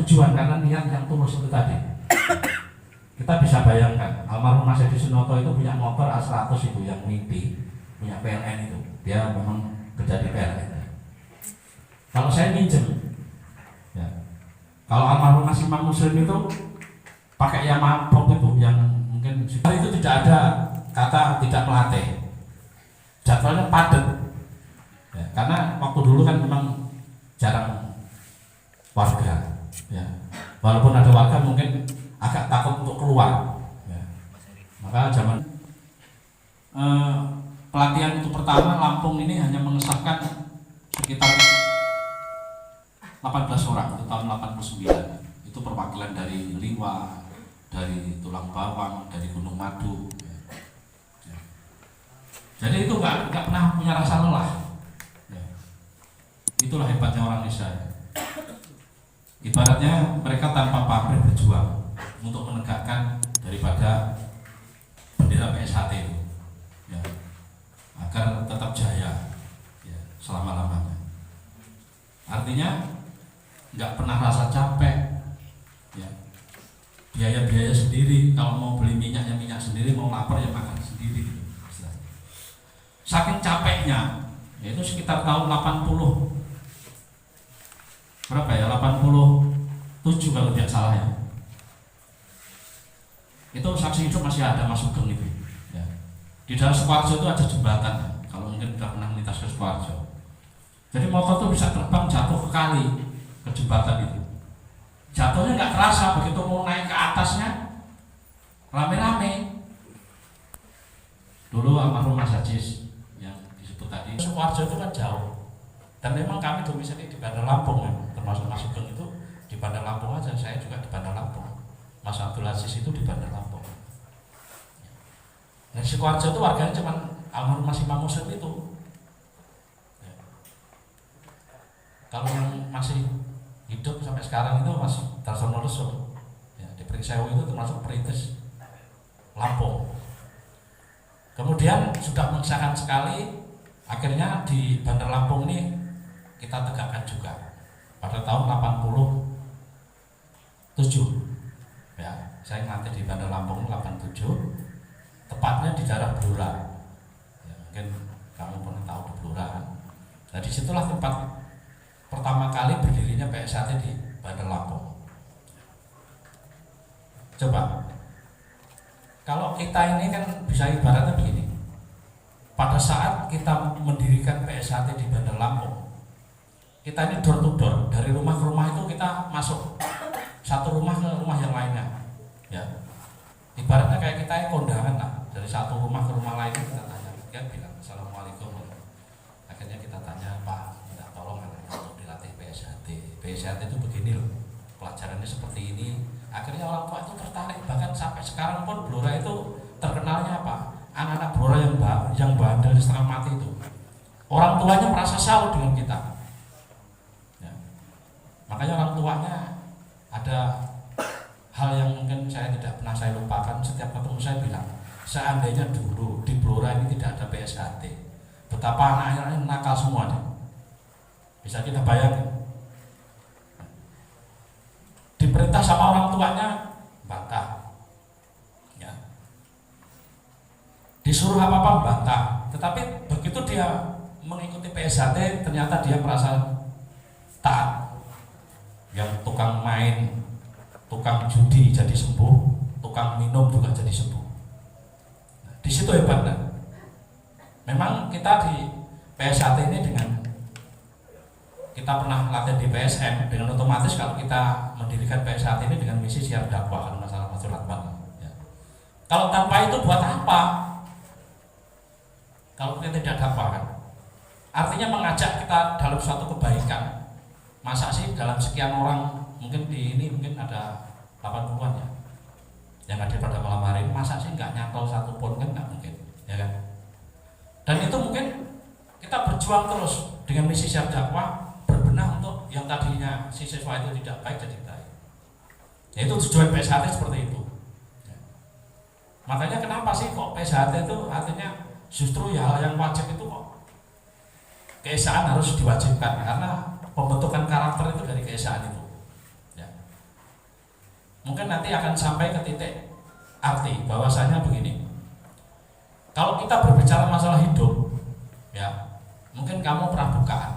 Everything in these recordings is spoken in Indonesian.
tujuan, karena niat yang tulus itu tadi. Kita bisa bayangkan, almarhum Mas Edi Sunoto itu punya motor A100 itu yang mimpi, punya PLN itu. Dia memang kerja di PLN. Kalau saya minjem, ya. Kalau almarhum Mas Imam Muslim itu pakai Yamaha Box itu yang mungkin itu tidak ada kata tidak melatih. Jadwalnya padat. Ya, karena waktu dulu kan memang jarang warga. Ya. Walaupun ada warga mungkin agak takut untuk keluar, ya. Maka zaman pelatihan itu pertama, Lampung ini hanya mengesahkan sekitar 18 orang itu tahun 89. Itu perwakilan dari Liwa, dari Tulang Bawang, dari Gunung Madu, ya. Jadi itu nggak pernah punya rasa lelah, ya. Itulah hebatnya orang Indonesia. Ibaratnya mereka tanpa pamrih berjuang untuk menegakkan daripada bendera PSHT itu, ya, agar tetap jaya, ya, selama-lamanya. Artinya nggak pernah rasa capek, ya. Biaya-biaya sendiri, kalau mau beli minyak sendiri, mau lapar ya makan sendiri, gitu. Saking capeknya, yaitu sekitar tahun 80 berapa ya, 87 kalau tidak salah, ya. Itu saksi hidup masih ada, Mas Sugeng itu, ya. Di dalam Sukoharjo itu ada jembatan, ya. Kalau mungkin sudah pernah melintas ke Sukoharjo, jadi motor itu bisa terbang jatuh ke kali, ke jembatan itu. Jatuhnya nggak kerasa, begitu mau naik ke atasnya rame-rame. Dulu almarhum Mas Ajis yang disebut tadi, Sukoharjo itu kan jauh, dan memang kami domisili di Bandar Lampung, ya. Termasuk Mas Sugeng itu di Bandar Lampung aja, saya juga di Bandar Lampung. Mas Abdul Aziz itu di Bandar Lampung. Nah, Sukoharjo itu warganya cuma almarhum Mas Imam Muslim itu. Ya. Kalau yang masih hidup sampai sekarang itu Mas Darsono Leso, ya, di Pringsewu itu termasuk perintis Lampung. Kemudian sudah mengesahkan sekali, akhirnya di Bandar Lampung ini kita tegakkan juga pada tahun 87. Ya, saya ngelatih di Bandar Lampung 87, tepatnya di daerah Blora. Ya, mungkin kamu pernah tahu di Blora kan? Nah, disitulah tempat pertama kali berdirinya PSHT di Bandar Lampung. Coba, kalau kita ini kan bisa ibaratnya begini. Pada saat kita mendirikan PSHT di Bandar Lampung, kita ini door to door, dari rumah ke rumah itu kita masuk satu rumah ke rumah yang lainnya, ya. Ibaratnya kayak kita yang kondangan lah, dari satu rumah ke rumah lain kita tanya, dia bilang assalamualaikum. Akhirnya kita tanya, Pak, minta tolong anaknya untuk dilatih PSHT. PSHT itu begini loh, pelajarannya seperti ini. Akhirnya orang tua itu tertarik, bahkan sampai sekarang pun Blora itu terkenalnya apa? Anak-anak Blora yang bandel setengah mati itu, orang tuanya merasa salut dengan kita. Ya. Makanya orang tuanya ada hal yang mungkin saya tidak pernah saya lupakan. Setiap ketemu saya bilang, seandainya dulu di Blora ini tidak ada PSHT, betapa anak-anaknya nakal semua deh. Bisa kita bayangkan. Diperintah sama orang tuanya bantah, ya. Disuruh apa-apa bantah. Tetapi begitu dia mengikuti PSHT, ternyata dia merasa taat. Yang tukang main, tukang judi jadi sembuh, tukang minum juga jadi sembuh. Nah, di situ hebatnya. Memang kita di PSHT ini dengan kita pernah latihan di PSM, dengan otomatis kalau kita mendirikan PSHT ini dengan misi siar dakwah, kan masalah masyarakat banget. Ya. Kalau tanpa itu buat apa? Kalau kita tidak dakwah kan, artinya mengajak kita dalam suatu kebaikan. Masa sih dalam sekian orang, mungkin di ini mungkin ada 80-an ya yang hadir pada malam hari ini, masa sih nggak nyantol satu pun, kan nggak mungkin, ya kan? Dan itu mungkin kita berjuang terus dengan misi siar dakwah, berbenah untuk yang tadinya si siswa itu tidak baik jadi baik. Ya, itu tujuan PSHT seperti itu. Ya. Makanya kenapa sih kok PSHT itu artinya justru ya hal yang wajib itu kok keesaan harus diwajibkan, karena pembentukan karakter itu dari keesaan itu, ya. mungkin nanti akan sampai ke titik arti bahwasanya begini. Kalau kita berbicara masalah hidup, ya mungkin kamu pernah bukaan.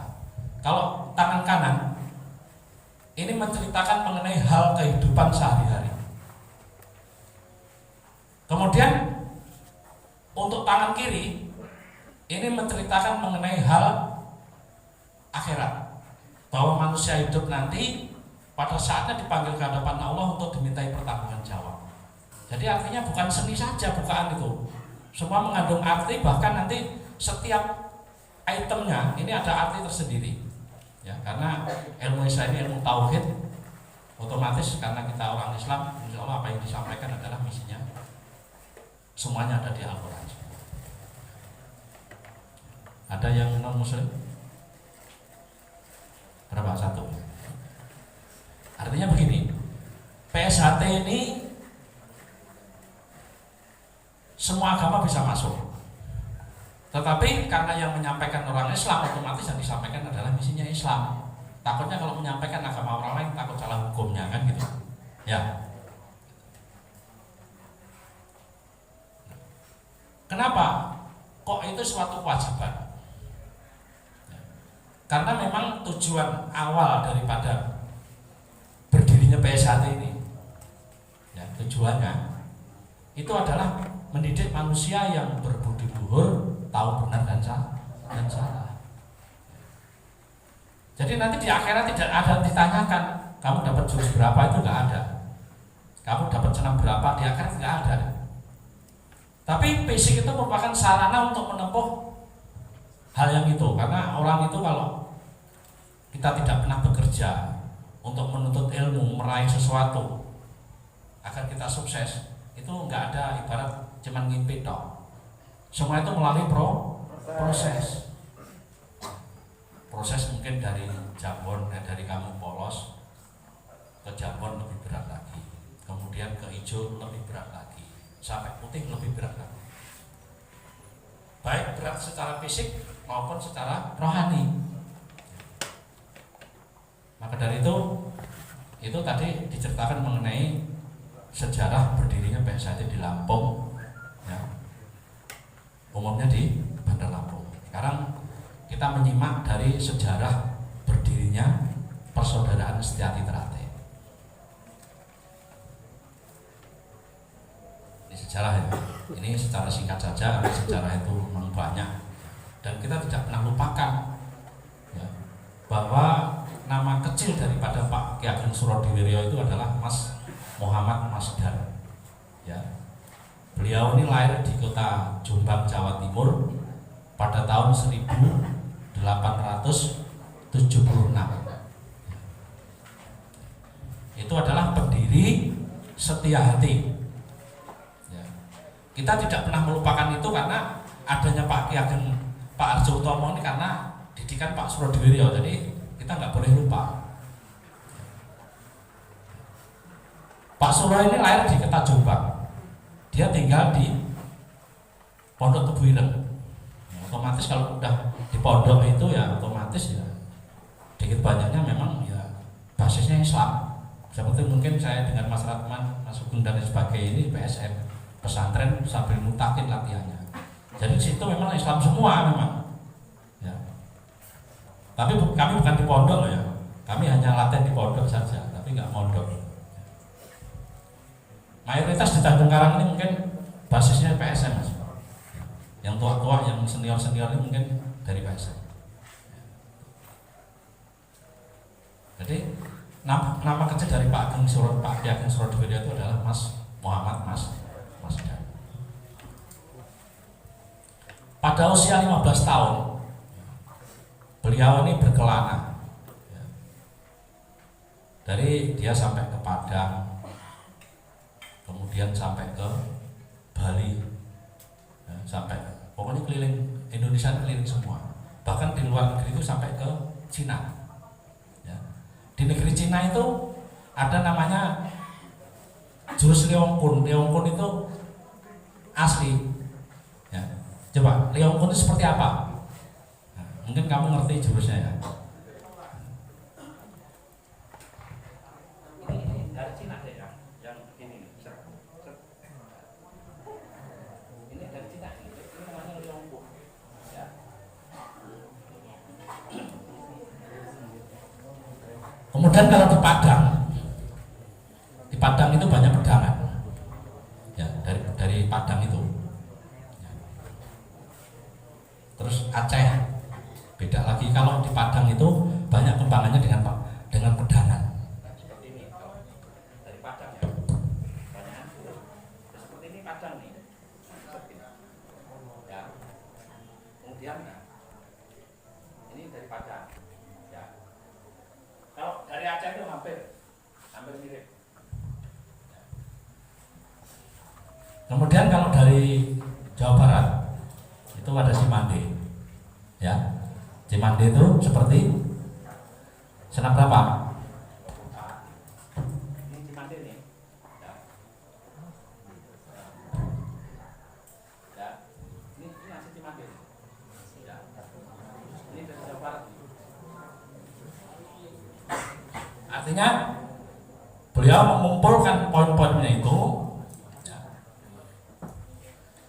Kalau tangan kanan ini menceritakan mengenai hal kehidupan sehari-hari. Kemudian untuk tangan kiri ini menceritakan mengenai hal akhirat, bahwa manusia hidup nanti pada saatnya dipanggil ke hadapan Allah untuk dimintai pertanggungjawaban. Jadi artinya bukan seni saja bukaan itu, semua mengandung arti, bahkan nanti setiap itemnya ini ada arti tersendiri. Ya, karena ilmu Islam ini ilmu tauhid, otomatis karena kita orang Islam, insya Allah apa yang disampaikan adalah misinya semuanya ada di Al-Quran. Ada yang non muslim? Berapa? Satu. Artinya begini, PSHT ini semua agama bisa masuk, tetapi karena yang menyampaikan orang Islam, otomatis yang disampaikan adalah misinya Islam. Takutnya kalau menyampaikan agama orang lain takut salah hukumnya, kan gitu ya. Kenapa kok itu suatu kewajiban? Karena memang tujuan awal daripada berdirinya PSHT ini, ya, tujuannya itu adalah mendidik manusia yang berbudi luhur, tahu benar dan salah. Jadi nanti di akhirat tidak ada ditanyakan kamu dapat jurus berapa, itu nggak ada. Kamu dapat senam berapa, di akhirat nggak ada. Tapi fisik itu merupakan sarana untuk menempuh hal yang itu, karena orang itu kalau kita tidak pernah bekerja untuk menuntut ilmu, meraih sesuatu agar kita sukses, itu nggak ada ibarat cuman ngimpi tok. Semua itu melalui proses mungkin dari jambon, dari kamu polos ke jambon lebih berat lagi, kemudian ke hijau lebih berat lagi, sampai putih lebih berat lagi. Baik berat secara fisik maupun secara rohani. Maka dari itu tadi diceritakan mengenai sejarah berdirinya PSHT di Lampung, ya. Umumnya di Bandar Lampung. Sekarang kita menyimak dari sejarah berdirinya Persaudaraan Setyati Teratai. Ini sejarah ya. Ini secara singkat saja, karena sejarah itu memang banyak dan kita tidak pernah lupakan, ya, bahwa nama kecil daripada Pak Ki Ageng Surodiwiryo itu adalah Mas Muhammad Masdar. Ya. Beliau ini lahir di kota Jombang, Jawa Timur pada tahun 1876. Itu adalah pendiri Setia-Hati. Ya. Kita tidak pernah melupakan itu karena adanya Pak Ki Ageng, Pak Arjo Utomo ini karena didikan Pak Surodiwiryo, jadi kita nggak boleh lupa. Pak Suro ini lahir di kota Jombang, dia tinggal di Pondok Tebu Ireng. Otomatis kalau udah di pondok itu ya otomatis ya dikit banyaknya memang ya basisnya Islam. Seperti mungkin saya dengan Mas Ratman, Mas Sugeng dan sebagainya ini PSM pesantren sambil mutakin latihannya. Jadi situ memang Islam semua memang. Ya. Tapi kami bukan di pondok loh ya. Kami hanya latihan di pondok saja, tapi nggak mondok. Mayoritas di Tanjung Karang ini mungkin basisnya PSM, Mas. Yang tua-tua, yang senior-senior ini mungkin dari PSM. Jadi nama kecil dari Pak Ki Ageng Surodiwiryo itu adalah Mas Muhammad Masdar. Pada usia 15 tahun beliau ini berkelana, dari dia sampai ke Padang, kemudian sampai ke Bali, sampai pokoknya keliling Indonesia, keliling semua. Bahkan di luar negeri itu sampai ke Cina. Ya. Di negeri Cina itu ada namanya jurus Leong Kun. Leong Kun itu asli. Ya. Coba Leong Kun itu seperti apa? Nah, mungkin kamu ngerti jurusnya ya. Ini dari Cina ya. Kemudian kalau di Padang itu banyak pedangan, ya dari Padang itu. Ya. Terus Aceh beda lagi, kalau di Padang itu banyak kembangannya dengan pedangan. Seperti ini, kalau dari Padang ya, banyak seperti ini Padang nih, seperti ini. Ya. Kemudian ini dari Padang. Ya. Kalau dari Aceh itu hampir mirip. Kemudian kalau dari Jawa Barat itu ada Cimande, ya. Cimande itu seperti senam berapa? Ini Cimande nih, ya. Ya. Ini masih Cimande, ya. Ini dari Jawa Barat. Artinya beliau mengumpulkan poin-poinnya itu.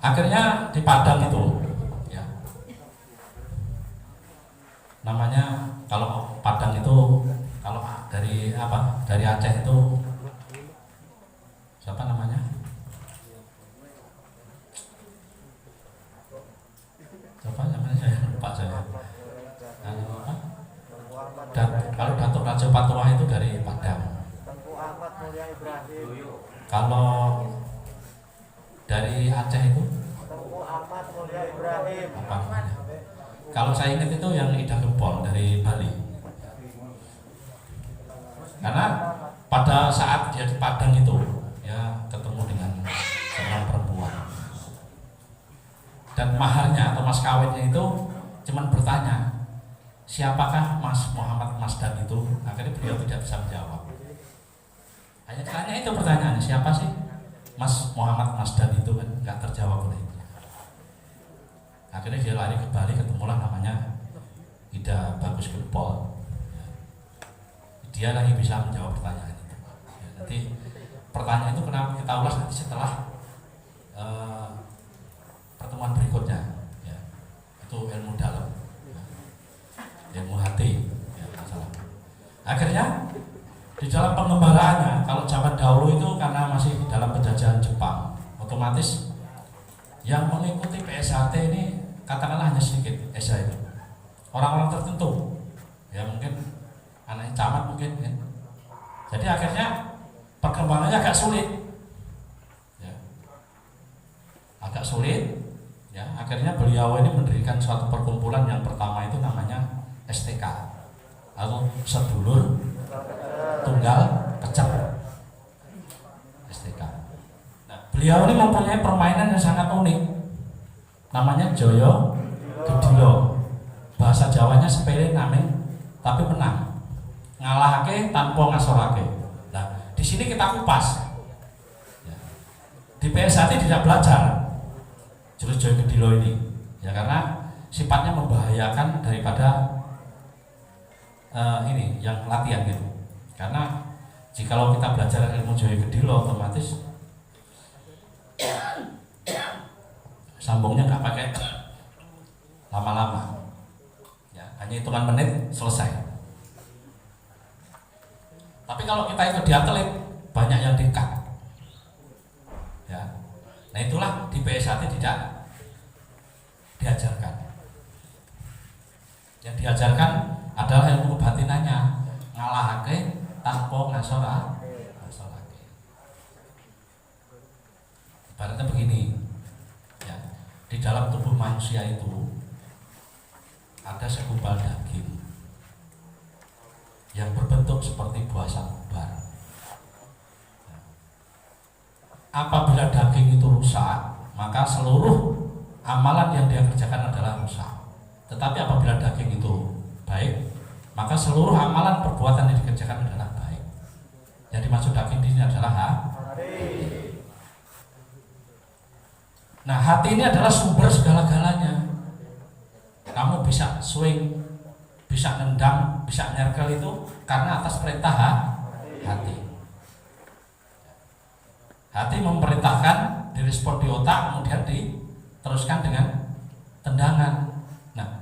Akhirnya di Padang itu, ya, namanya kalau Padang itu, kalau dari Aceh itu siapa namanya? Siapa namanya, saya lupa saya. Kalau Datuk Raja Patuah itu dari Padang. Kalau dari Aceh itu apa namanya? Kalau saya ingat itu yang Ida Gempol dari Bali. Karena pada saat dia di Padang itu, ya ketemu dengan seorang perempuan. Dan maharnya atau mas kawinnya itu cuman bertanya, siapakah Mas Muhammad Masdan itu? Akhirnya beliau tidak bisa menjawab. Hanya tanya itu pertanyaannya, siapa sih Mas Muhammad Masdan itu, kan nggak terjawab oleh dia. Akhirnya dia lari ke Bali, ketemulah namanya Ida Bagus Gempol. Dia lagi bisa menjawab pertanyaan itu. Ya, nanti pertanyaan itu kenapa kita ulas nanti setelah pertemuan berikutnya. Ya, itu ilmu dalam, ya, ilmu hati, ya, masalah. Akhirnya di dalam pengembaraannya, kalau zaman dahulu itu karena masih dalam penjajahan Jepang, otomatis yang mengikuti PSHT ini katakanlah hanya sedikit, itu orang-orang tertentu, ya mungkin anak camat mungkin, ya. Jadi akhirnya perkembangannya agak sulit, ya. Agak sulit, ya. Akhirnya beliau ini mendirikan suatu perkumpulan yang pertama itu namanya STK atau Sedulur Tunggal Kecep, STK. Nah, beliau ini mempunyai permainan yang sangat unik, namanya Joyo Gedilo. Bahasa Jawanya sepele namanya, tapi menang, ngalahake tanpa ngasorake. Nah, di sini kita kupas. Ya. Di PSHT tidak belajar jurus Joyo Gedilo ini, ya karena sifatnya membahayakan daripada ini yang latihan gitu. Karena jikalau kita belajar ilmu Joyo Gedilo, otomatis sambungnya nggak pakai lama-lama, ya hanya hitungan menit selesai. Tapi kalau kita ikut di atlet, banyak yang dikat, ya. Nah itulah di PSHT tidak diajarkan. Yang diajarkan adalah ilmu kebatinannya, ngalahake tanpa ngasorake. Ibaratnya begini, ya, di dalam tubuh manusia itu ada segumpal daging yang berbentuk seperti buah samubar. Ya. Apabila daging itu rusak, maka seluruh amalan yang dia kerjakan adalah rusak. Tetapi apabila daging itu baik, maka seluruh amalan perbuatan yang dikerjakan adalah baik. Yang dimaksud daging di sini adalah hati. Nah, hati ini adalah sumber segala-galanya. Kamu bisa swing, bisa nendang, bisa nyerkel itu karena atas perintah hati. Hati memerintahkan, direspon di otak, kemudian diteruskan dengan tendangan. Nah,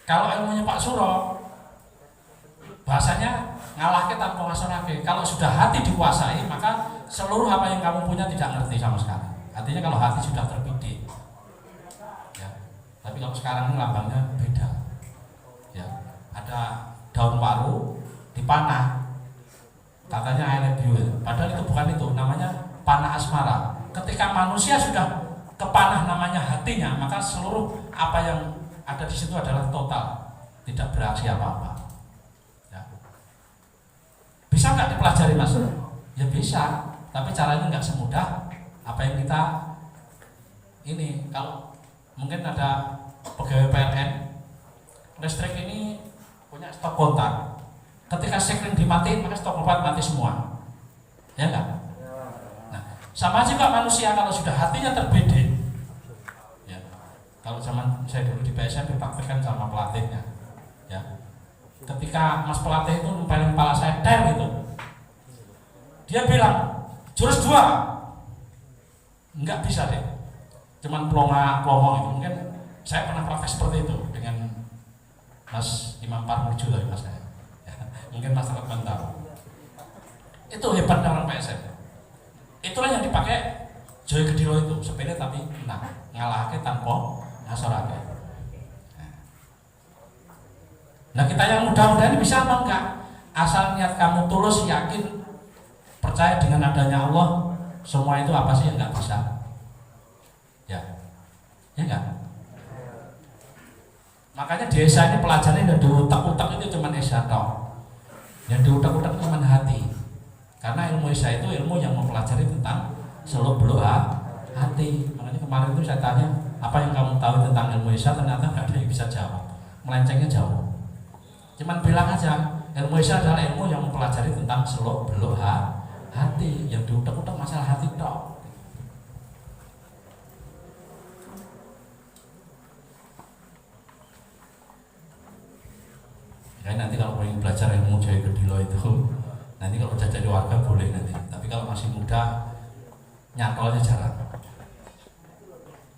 kalau ilmunya Pak Suro, bahasanya ngalahke tanpa ngasorake. Kalau sudah hati dikuasai, maka seluruh apa yang kamu punya tidak ngerti sama sekali. Artinya kalau hati sudah terbidik, ya. Tapi kalau sekarang ini lambangnya beda, ya. Ada daun waru dipanah, katanya I love you. Padahal itu bukan itu, namanya panah asmara. Ketika manusia sudah kepanah namanya hatinya, maka seluruh apa yang ada di situ adalah total, tidak bereaksi apa-apa. Bisa nggak dipelajari Mas? Ya bisa, tapi caranya nggak semudah apa yang kita ini. Kalau mungkin ada pegawai PLN, listrik ini punya stok kontak. Ketika sekring dimatiin, maka stok kontak mati semua. Ya nggak? Nah, sama juga manusia kalau sudah hatinya terbidik. Ya, kalau zaman saya dulu di PSN dipraktikkan sama pelatihnya. Ya. Ketika mas pelatih itu nempelin kepala saya gitu, dia bilang jurus 2 nggak bisa deh, cuman pelongo gitu. Mungkin saya pernah praktek seperti itu dengan Mas Imam Parmujo dari mas saya, ya, mungkin mas teman tahu. Itu hebatnya orang PSN. Itulah yang dipakai Joy Gedilo itu, sepele tapi menang, ngalahke tanpa ngasorake. Nah kita yang mudah-mudahan bisa apa enggak? Asal niat kamu tulus, yakin, percaya dengan adanya Allah, semua itu apa sih yang enggak bisa? Ya, ya enggak? Makanya di Esa ini pelajarannya dan di utak-utak itu cuma Esa toh. Yang di utak-utak cuma hati. Karena ilmu Esa itu ilmu yang mempelajari tentang seluk-beluk hati. Makanya kemarin itu saya tanya, apa yang kamu tahu tentang ilmu Esa? Ternyata enggak ada yang bisa jawab. Melencengnya jauh. Cuman bilang aja, ilmu Isya adalah ilmu yang mempelajari tentang seluk-beluk hati, yang diutak-utak masalah hati tok. Ya nanti kalau ingin belajar ilmu Joy Gedilo itu, nanti kalau udah jadi warga boleh nanti. Tapi kalau masih muda, nyantolnya jarang.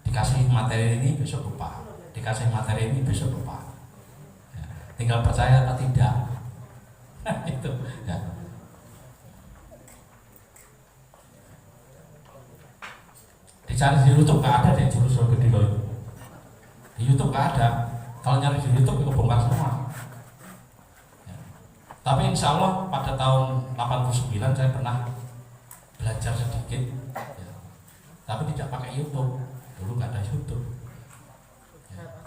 Dikasih materi ini besok lupa, dikasih materi ini besok lupa. Tinggal percaya atau tidak. Itu ya. Dicari di YouTube nggak ada deh jurus Joy Gedilo itu. Di YouTube nggak ada. Kalau nyari di YouTube itu bongkar semua. Ya. Tapi insya Allah pada tahun 89 saya pernah belajar sedikit, ya. Tapi tidak pakai YouTube. Dulu nggak ada YouTube. Ya.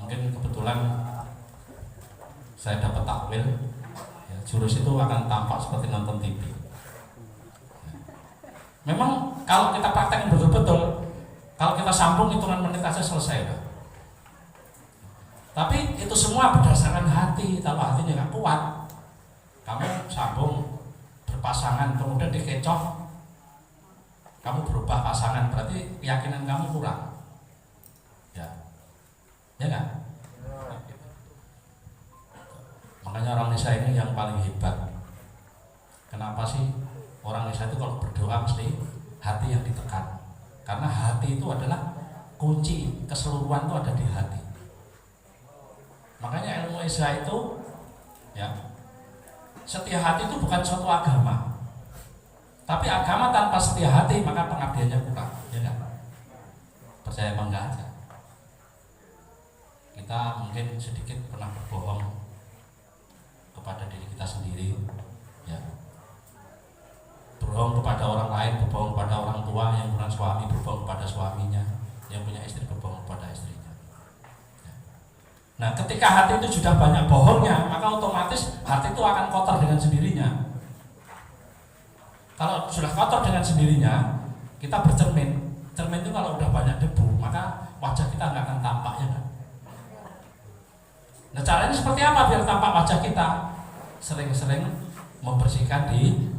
Mungkin kebetulan saya dapat takwil, ya, jurus itu akan tampak seperti nonton TV. Memang kalau kita praktekkan betul-betul, kalau kita sambung hitungan menit aja selesai, Pak. Tapi itu semua berdasarkan hati. Kalau hatinya nggak kuat, kamu sambung berpasangan kemudian dikecoh, kamu berubah pasangan, berarti keyakinan kamu kurang. Ya, ya kan? Makanya orang Indonesia ini yang paling hebat. Kenapa sih orang Indonesia itu kalau berdoa mesti hati yang ditekan? Karena hati itu adalah kunci keseluruhan, itu ada di hati. Makanya ilmu Isya itu, ya, setia hati itu bukan suatu agama. Tapi agama tanpa setia hati maka pengabdiannya kurang, ya kan? Percaya apa enggak aja. Kita mungkin sedikit pernah berbohong kepada diri kita sendiri, ya, berbohong kepada orang lain, berbohong kepada orang tua, yang punya suami berbohong kepada suaminya, yang punya istri berbohong kepada istrinya, ya. Nah ketika hati itu sudah banyak bohongnya, maka otomatis hati itu akan kotor dengan sendirinya. Kalau sudah kotor dengan sendirinya, kita bercermin. Cermin itu kalau udah banyak debu, maka wajah kita nggak akan tampak, ya kan? Nah caranya seperti apa biar tampak wajah kita? Sering-sering membersihkan diri.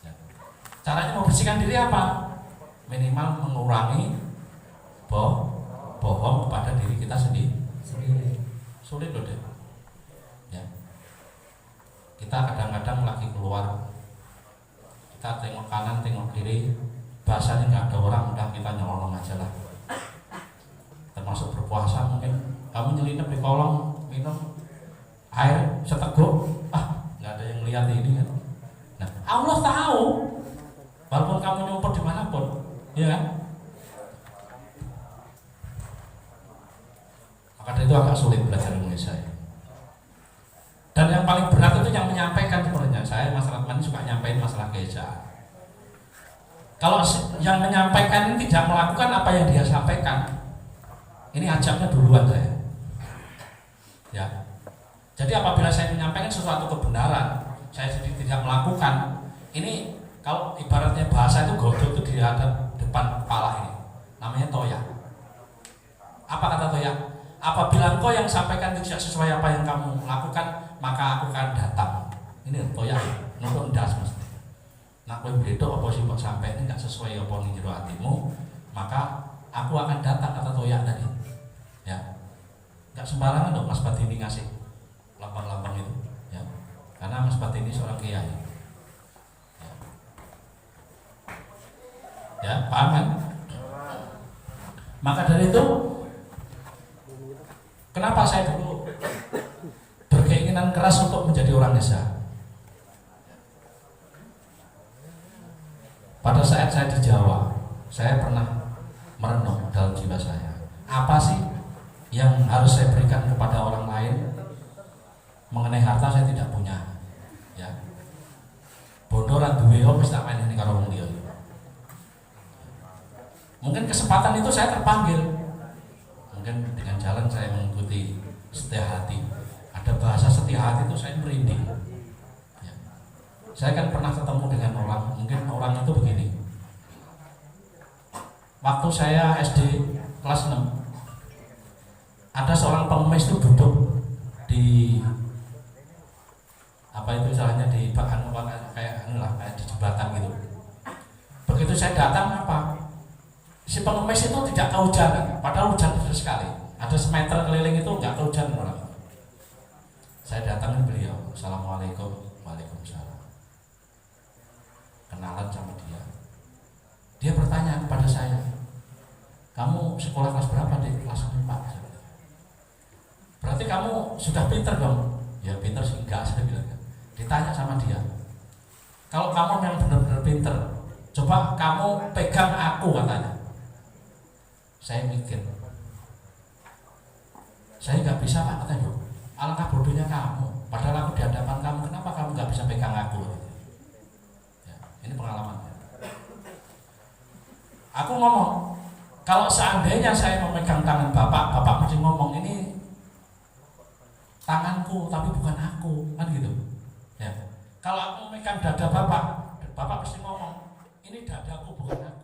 Ya. Caranya membersihkan diri apa? Minimal mengurangi bohong kepada diri kita sendiri. Sulit loh deh. Ya. Kita kadang-kadang lagi keluar, kita tengok kanan, tengok kiri, bahasanya nggak ada orang, udah kita nyolong aja lah. Termasuk berpuasa mungkin kamu nyelinap di kolong minum, air seteguk, nggak ada yang lihat ini kan. Nah, Allah tahu, walaupun kamu nyumput dimanapun, ya kan? Maka dari itu agak sulit belajar Indonesia. Dan yang paling berat itu yang menyampaikan sebenarnya. Saya masalah ini suka nyampein masalah keesaan. Kalau yang menyampaikan ini tidak melakukan apa yang dia sampaikan, ini ajaknya duluan saya. Ya. Jadi apabila saya menyampaikan sesuatu kebenaran, saya sendiri tidak melakukan, ini kalau ibaratnya bahasa itu godot itu di depan kepala ini, namanya toya. Apa kata toya? Apabila engkau yang sampaikan tidak sesuai apa yang kamu lakukan, maka aku akan datang. Ini toya, nonton das mas. Nak kowe bledok apa sih kok sampai ini nggak sesuai apa ning jero atimu, maka aku akan datang, kata toya tadi. Ya, nggak sembarangan dong Mas Batini ngasih lambang-lambang itu. Ya, karena Mas Batini seorang kiai. Ya, paham kan? Maka dari itu, kenapa saya dulu berkeinginan keras untuk menjadi orang desa? Pada saat saya di Jawa, saya pernah merenung dalam jiwa saya, apa sih yang harus saya berikan kepada orang lain? Mengenai harta saya tidak punya, ya. Bondo ra duwe om wis tak menehne karo wong liya. Mungkin kesempatan itu saya terpanggil. Mungkin dengan jalan saya mengikuti setia hati. Ada bahasa setia hati itu saya merinding. Ya. Saya kan pernah ketemu dengan orang, mungkin orang itu begini. Waktu saya SD kelas 6, ada seorang pengemis itu duduk di apa itu istilahnya di bahan kayak inilah, kayak di jembatan gitu. Begitu saya datang si pengemis itu tidak kehujanan, padahal hujan besar sekali. Ada semeter keliling itu nggak kehujanan orang. Saya datangin beliau, assalamualaikum, waalaikumsalam. Kenalan sama dia. Dia bertanya kepada saya, kamu sekolah kelas berapa? Di kelas 4. Berarti kamu sudah pinter dong? Ya pinter sih enggak, saya bilang. Ditanya sama dia, kalau kamu yang benar-benar pinter, coba kamu pegang aku, katanya. Saya mikir, saya nggak bisa pak, katanya. Alangkah bodohnya kamu, padahal aku di hadapan kamu, kenapa kamu nggak bisa pegang aku? Ya, ini pengalaman. Aku ngomong, kalau seandainya saya memegang tangan bapak, bapak mesti ngomong ini tanganku tapi bukan aku, kan gitu. Ya. Kalau aku memegang dada bapak, bapak mesti ngomong ini dadaku bukan aku.